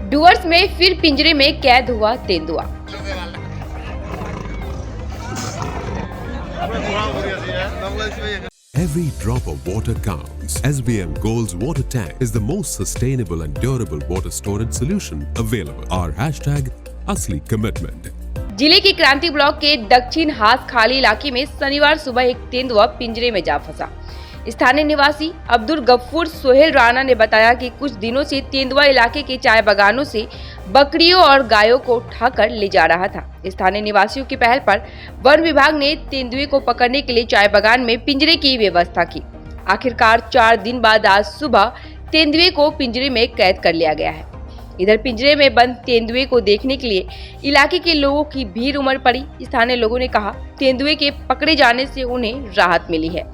Doors में फिर पिंजरे में कैद हुआ तेंदुआ। Every drop of water counts. SBM Gold's water tank is the most sustainable and durable water storage solution available. Our hashtag Asli Commitment. जिले के क्रांति ब्लॉक के दक्षिण हाथ खाली इलाके में शनिवार सुबह एक तेंदुआ पिंजरे में जा फंसा। स्थानीय निवासी अब्दुल गफ्फूर सोहेल राणा ने बताया कि कुछ दिनों से तेंदुआ इलाके के चाय बागानों से बकरियों और गायों को उठाकर ले जा रहा था। स्थानीय निवासियों की पहल पर वन विभाग ने तेंदुए को पकड़ने के लिए चाय बागान में पिंजरे की व्यवस्था की। आखिरकार 4 दिन बाद आज सुबह तेंदुए को पिंजरे में कैद कर लिया गया है। इधर पिंजरे में बंद तेंदुए को देखने के लिए इलाके के लोगों की भीड़ उमड़ पड़ी। स्थानीय लोगों ने कहा तेंदुए के पकड़े जाने से उन्हें राहत मिली है।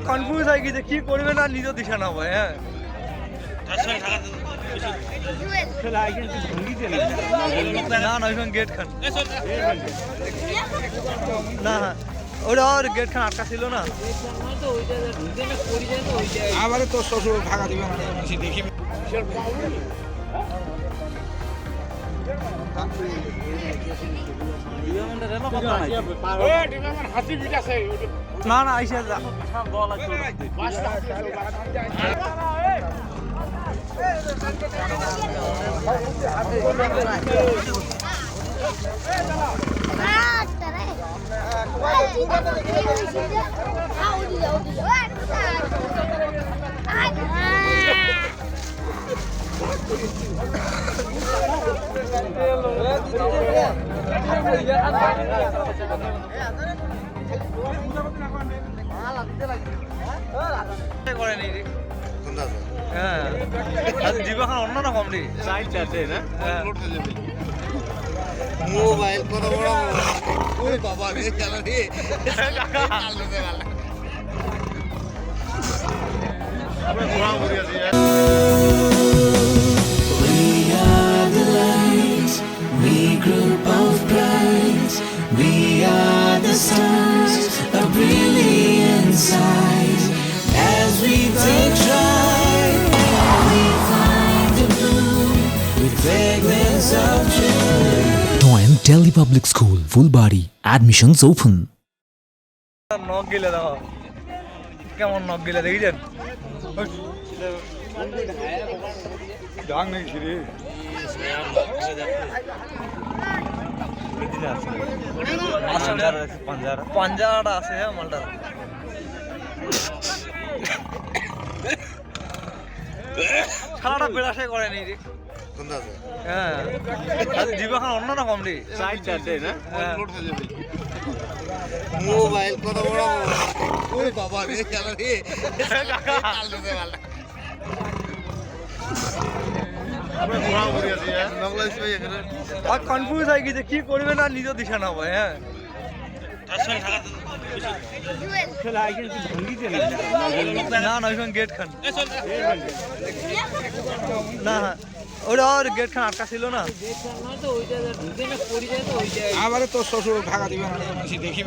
কনফিউজ হয়ে গেছে কি করবে না নিজে দিশা না ভাই। হ্যাঁ না না ওইখানে গেট খান না ওটা আর গেট খান আটকা ছিল না। আমারে তো শ্বশুর ভাগা দিবে না দেখি না না আইসা যা জীবন অন্যরকম রে মোবাইল কত বড় ওই বাবা রে খেলা রে We group of brides, we are the stars, a brilliant sight. As we take flight, we find a bloom with fragrance of joy. Join Delhi Public School, full body, admissions open. নখ গিলে দেখো কেমন নখ গিলে দেখেছেন ডাং নেই রে পাঞ্জারাটা আছে হ্যাঁ মালটা খেলাটা বেড়াশাই করেনি রে। হ্যাঁ জীবন অন্যরকম রে মোবাইল কত বড় ওই বাবা রে খেলা রে কনফিউজ হয়ে গেছে কি করবে না নিজে দিশা না ভাই। হ্যাঁ না না ওইখানে গেট খান না ওটা আর গেট খান আটকা ছিল না। আমারে তো শ্বশুর ভাগা দিবে না দেখি